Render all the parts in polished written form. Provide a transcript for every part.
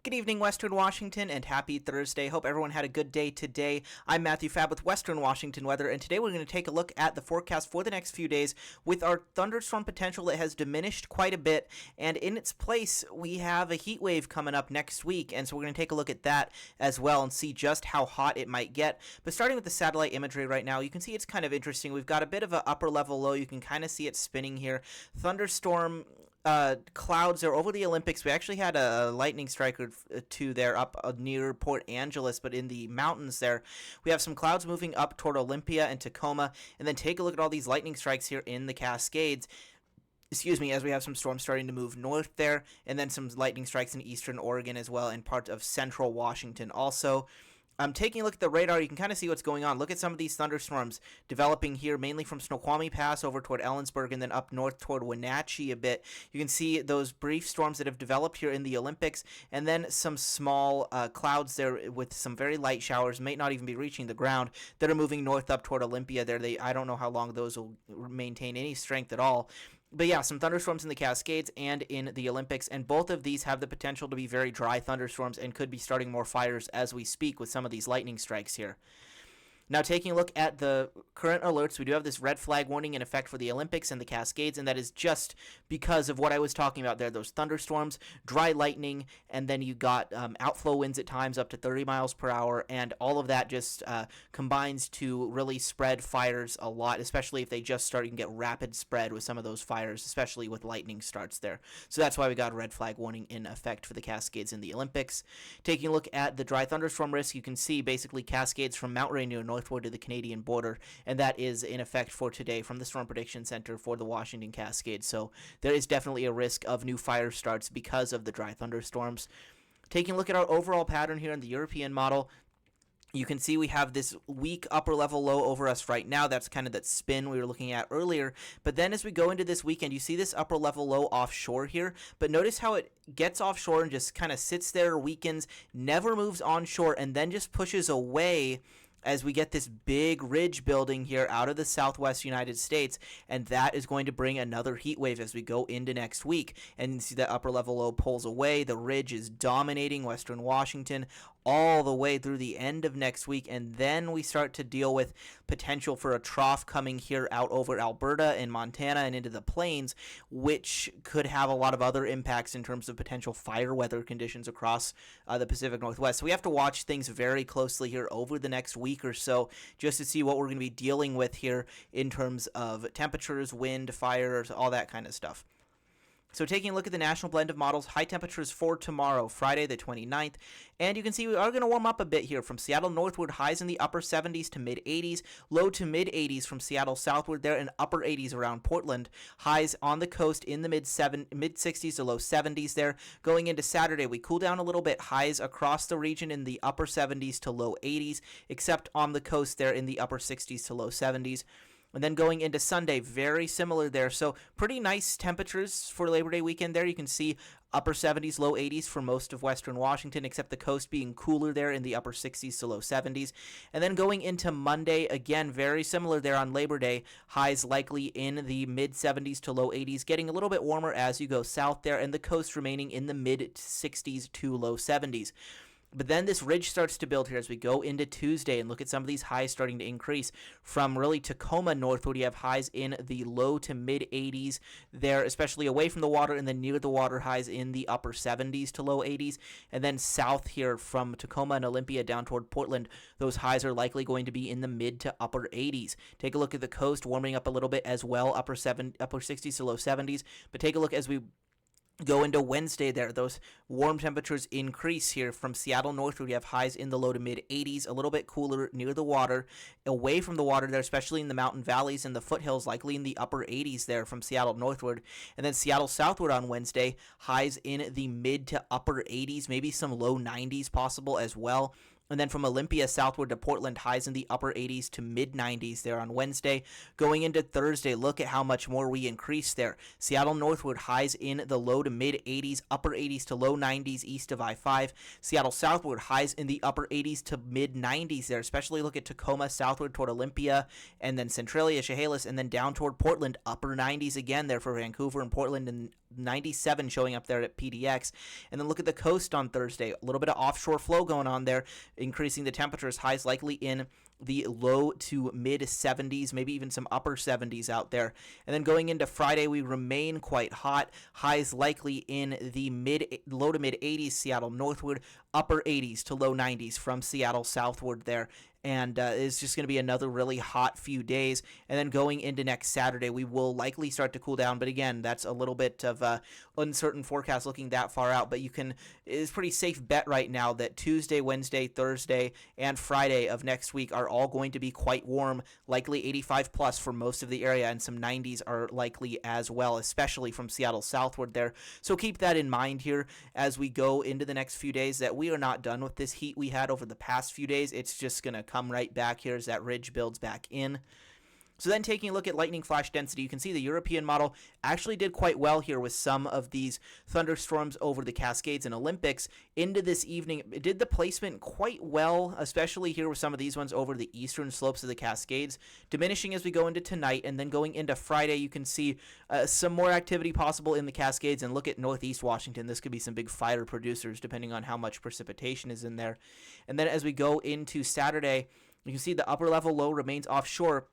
Good evening, Western Washington, and happy Thursday. Hope everyone had a good day today. I'm Matthew Fab with Western Washington Weather, and today we're going to take a look at the forecast for the next few days with our thunderstorm potential that has diminished quite a bit, and in its place, we have a heat wave coming up next week, and so we're going to take a look at that as well and see just how hot it might get. But starting with the satellite imagery right now, you can see it's kind of interesting. We've got a bit of an upper level low. You can kind of see it spinning here. Thunderstorm clouds are over the Olympics. We actually had a lightning strike or two there up near Port Angeles, but in the mountains there, we have some clouds moving up toward Olympia and Tacoma. And then take a look at all these lightning strikes here in the Cascades. Excuse me, as we have some storms starting to move north there, and then some lightning strikes in eastern Oregon as well, and parts of central Washington also. Taking a look at the radar, you can kind of see what's going on. Look at some of these thunderstorms developing here, mainly from Snoqualmie Pass over toward Ellensburg and then up north toward Wenatchee a bit. You can see those brief storms that have developed here in the Olympics, and then some small clouds there with some very light showers, may not even be reaching the ground, that are moving north up toward Olympia there. I don't know how long those will maintain any strength at all. But yeah, some thunderstorms in the Cascades and in the Olympics, and both of these have the potential to be very dry thunderstorms and could be starting more fires as we speak with some of these lightning strikes here. Now, taking a look at the current alerts, we do have this red flag warning in effect for the Olympics and the Cascades, and that is just because of what I was talking about there, those thunderstorms, dry lightning, and then you got outflow winds at times up to 30 miles per hour, and all of that just combines to really spread fires a lot, especially if they just start, you can get rapid spread with some of those fires, especially with lightning starts there. So that's why we got a red flag warning in effect for the Cascades in the Olympics. Taking a look at the dry thunderstorm risk, you can see basically Cascades from Mount Rainier northward to the Canadian border, and that is in effect for today from the Storm Prediction Center for the Washington Cascades. So there is definitely a risk of new fire starts because of the dry thunderstorms. Taking a look at our overall pattern here in the European model, you can see we have this weak upper level low over us right now. That's kind of that spin we were looking at earlier. But then as we go into this weekend, you see this upper level low offshore here. But notice how it gets offshore and just kind of sits there, weakens, never moves onshore, and then just pushes away as we get this big ridge building here out of the southwest United States, and that is going to bring another heat wave as we go into next week. And you see that upper level low pulls away. The ridge is dominating western Washington all the way through the end of next week, and then we start to deal with potential for a trough coming here out over Alberta and Montana and into the plains, which could have a lot of other impacts in terms of potential fire weather conditions across the Pacific Northwest. So we have to watch things very closely here over the next week or so just to see what we're going to be dealing with here in terms of temperatures, wind, fires, all that kind of stuff. So taking a look at the national blend of models, high temperatures for tomorrow, Friday the 29th, and you can see we are going to warm up a bit here. From Seattle northward, highs in the upper 70s to mid 80s, low to mid 80s from Seattle southward there, and upper 80s around Portland. Highs on the coast in the mid 60s to low 70s there. Going into Saturday, we cool down a little bit. Highs across the region in the upper 70s to low 80s, except on the coast there in the upper 60s to low 70s. And then going into Sunday, very similar there. So pretty nice temperatures for Labor Day weekend there. You can see upper 70s, low 80s for most of western Washington, except the coast being cooler there in the upper 60s to low 70s. And then going into Monday, again, very similar there on Labor Day. Highs likely in the mid 70s to low 80s, getting a little bit warmer as you go south there, and the coast remaining in the mid 60s to low 70s. But then this ridge starts to build here as we go into Tuesday and look at some of these highs starting to increase. From really Tacoma northward, you have highs in the low to mid 80s there, especially away from the water, and then near the water, highs in the upper 70s to low 80s. And then south here from Tacoma and Olympia down toward Portland, those highs are likely going to be in the mid to upper 80s. Take a look at the coast, warming up a little bit as well, upper 60s to low 70s. But take a look as we go into Wednesday there. Those warm temperatures increase here. From Seattle northward, we have highs in the low to mid 80s, a little bit cooler near the water. Away from the water there, especially in the mountain valleys and the foothills, likely in the upper 80s there from Seattle northward. And then Seattle southward on Wednesday, highs in the mid to upper 80s, maybe some low 90s possible as well. And then from Olympia southward to Portland, highs in the upper 80s to mid 90s there on Wednesday. Going into Thursday, look at how much more we increase there. Seattle northward, highs in the low to mid 80s, upper 80s to low 90s east of I-5. Seattle southward, highs in the upper 80s to mid 90s there, especially look at Tacoma southward toward Olympia, and then Centralia, Chehalis, and then down toward Portland, upper 90s again there for Vancouver and Portland, and 97 showing up there at PDX. And then look at the coast on Thursday. A little bit of offshore flow going on there, increasing the temperatures. Highs likely in the low to mid 70s, maybe even some upper 70s out there. And then going into Friday, we remain quite hot. Highs likely in the low to mid 80s, Seattle northward, upper 80s to low 90s from Seattle southward there. And it's just going to be another really hot few days. And then going into next Saturday, we will likely start to cool down. But again, that's a little bit of uncertain forecast looking that far out. But it's a pretty safe bet right now that Tuesday, Wednesday, Thursday, and Friday of next week are all going to be quite warm, likely 85 plus for most of the area, and some 90s are likely as well, especially from Seattle southward there. So keep that in mind here as we go into the next few days, that we are not done with this heat we had over the past few days. It's just going to come right back here as that ridge builds back in. So then taking a look at lightning flash density, you can see the European model actually did quite well here with some of these thunderstorms over the Cascades and Olympics into this evening. It did the placement quite well, especially here with some of these ones over the eastern slopes of the Cascades, diminishing as we go into tonight. And then going into Friday, you can see some more activity possible in the Cascades. And look at northeast Washington. This could be some big fire producers depending on how much precipitation is in there. And then as we go into Saturday, you can see the upper level low remains offshore,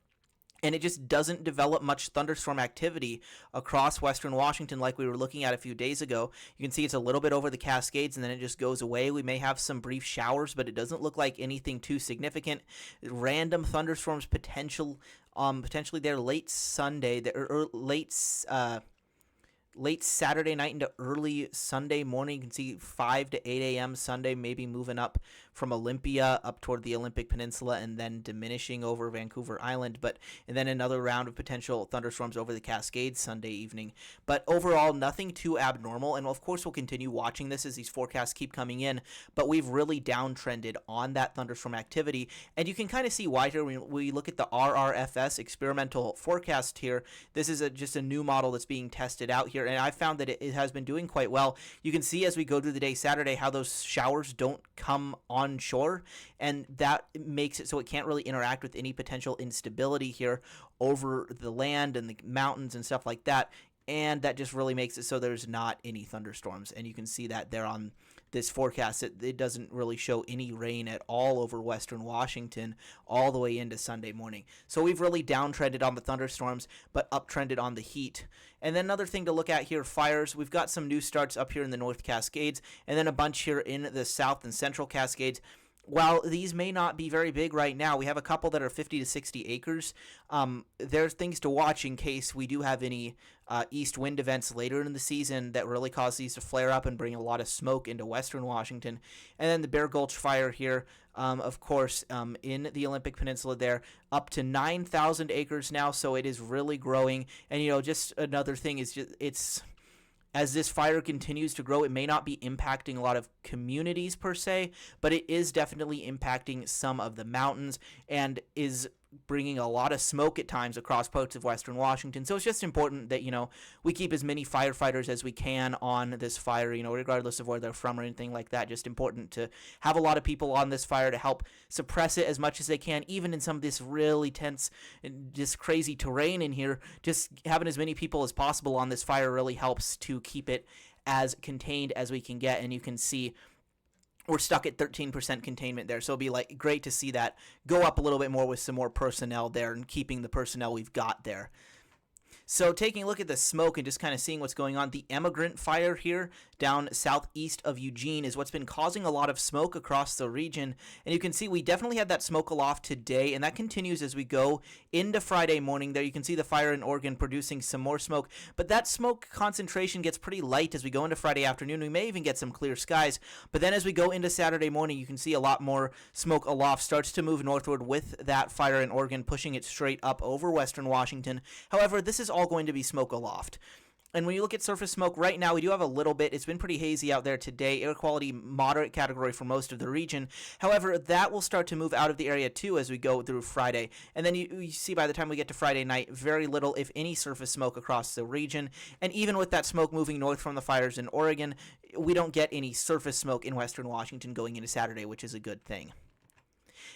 and it just doesn't develop much thunderstorm activity across western Washington like we were looking at a few days ago. You can see it's a little bit over the Cascades, and then it just goes away. We may have some brief showers, but it doesn't look like anything too significant. Random thunderstorms potentially there late Sunday, or late Saturday night into early Sunday morning. You can see 5 to 8 a.m. Sunday, maybe moving up from Olympia up toward the Olympic Peninsula and then diminishing over Vancouver Island. And then another round of potential thunderstorms over the Cascades Sunday evening. But overall, nothing too abnormal. And of course, we'll continue watching this as these forecasts keep coming in. But we've really downtrended on that thunderstorm activity. And you can kind of see why here when we look at the RRFS experimental forecast here. This is just a new model that's being tested out here, and I found that it has been doing quite well. You can see as we go through the day Saturday how those showers don't come on shore, and that makes it so it can't really interact with any potential instability here over the land and the mountains and stuff like that. And that just really makes it so there's not any thunderstorms. And you can see that there on this forecast. It doesn't really show any rain at all over western Washington all the way into Sunday morning. So we've really downtrended on the thunderstorms, but uptrended on the heat. And then another thing to look at here, fires. We've got some new starts up here in the North Cascades, and then a bunch here in the South and Central Cascades. While these may not be very big right now, we have a couple that are 50 to 60 acres. There's things to watch in case we do have any east wind events later in the season that really cause these to flare up and bring a lot of smoke into western Washington. And then the Bear Gulch fire here, of course, in the Olympic Peninsula there, up to 9,000 acres now, so it is really growing. And, just another thing is it's... As this fire continues to grow, it may not be impacting a lot of communities per se, but it is definitely impacting some of the mountains and is bringing a lot of smoke at times across parts of western Washington. So it's just important that, we keep as many firefighters as we can on this fire, regardless of where they're from or anything like that. Just important to have a lot of people on this fire to help suppress it as much as they can, even in some of this really tense and just crazy terrain in here. Just having as many people as possible on this fire really helps to keep it as contained as we can get. And you can see we're stuck at 13% containment there, so it'll be great to see that go up a little bit more with some more personnel there and keeping the personnel we've got there. So taking a look at the smoke and just kind of seeing what's going on, the Emigrant fire here down southeast of Eugene is what's been causing a lot of smoke across the region. And you can see we definitely had that smoke aloft today, and that continues as we go into Friday morning. There you can see the fire in Oregon producing some more smoke, but that smoke concentration gets pretty light as we go into Friday afternoon. We may even get some clear skies, but then as we go into Saturday morning, you can see a lot more smoke aloft starts to move northward with that fire in Oregon, pushing it straight up over western Washington. However, this is all going to be smoke aloft. And when you look at surface smoke right now, we do have a little bit. It's been pretty hazy out there today. Air quality moderate category for most of the region. However, that will start to move out of the area too as we go through Friday. And then you see by the time we get to Friday night, very little, if any, surface smoke across the region. And even with that smoke moving north from the fires in Oregon, we don't get any surface smoke in western Washington going into Saturday, which is a good thing.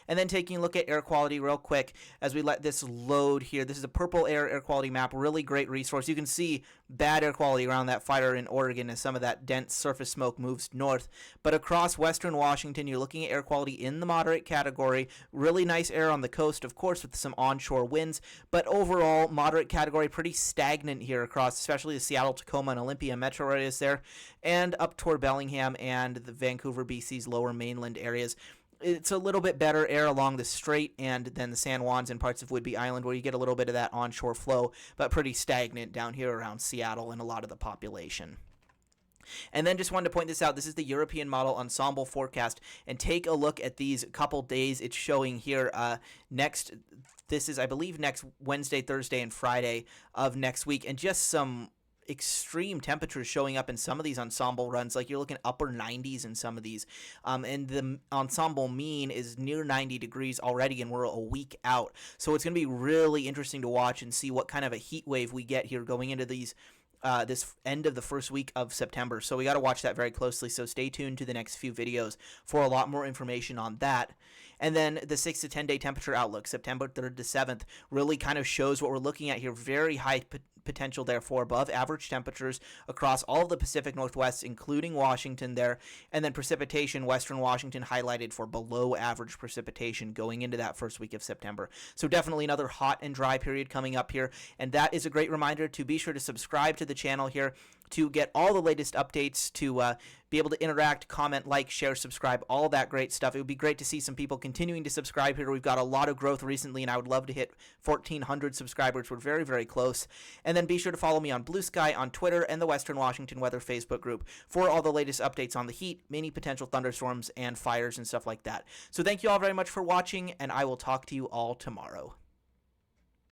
And then taking a look at air quality real quick as we let this load here. This is a purple air quality map, really great resource. You can see bad air quality around that fire in Oregon as some of that dense surface smoke moves north. But across western Washington, you're looking at air quality in the moderate category. Really nice air on the coast, of course, with some onshore winds. But overall, moderate category, pretty stagnant here across, especially the Seattle, Tacoma, and Olympia metro areas there, and up toward Bellingham and the Vancouver, BC's lower mainland areas. It's a little bit better air along the Strait and then the San Juans and parts of Whidbey Island where you get a little bit of that onshore flow, but pretty stagnant down here around Seattle and a lot of the population. And then just wanted to point this out. This is the European model ensemble forecast, and take a look at these couple days it's showing here. This is, I believe, next Wednesday, Thursday, and Friday of next week, and just some extreme temperatures showing up in some of these ensemble runs. Like, you're looking upper 90s in some of these, and the ensemble mean is near 90 degrees already, and we're a week out. So it's going to be really interesting to watch and see what kind of a heat wave we get here going into these this end of the first week of September. So we got to watch that very closely. So stay tuned to the next few videos for a lot more information on that. And then the 6 to 10 day temperature outlook, September 3rd to 7th, really kind of shows what we're looking at here. Very high potential there for above average temperatures across all of the Pacific Northwest, including Washington there. And then precipitation, western Washington highlighted for below average precipitation going into that first week of September. So definitely another hot and dry period coming up here. And that is a great reminder to be sure to subscribe to the channel here to get all the latest updates, to be able to interact, comment, like, share, subscribe, all that great stuff. It would be great to see some people continuing to subscribe here. We've got a lot of growth recently, and I would love to hit 1,400 subscribers. We're very, very close. And then be sure to follow me on Blue Sky, on Twitter, and the Western Washington Weather Facebook group for all the latest updates on the heat, many potential thunderstorms, and fires and stuff like that. So thank you all very much for watching, and I will talk to you all tomorrow.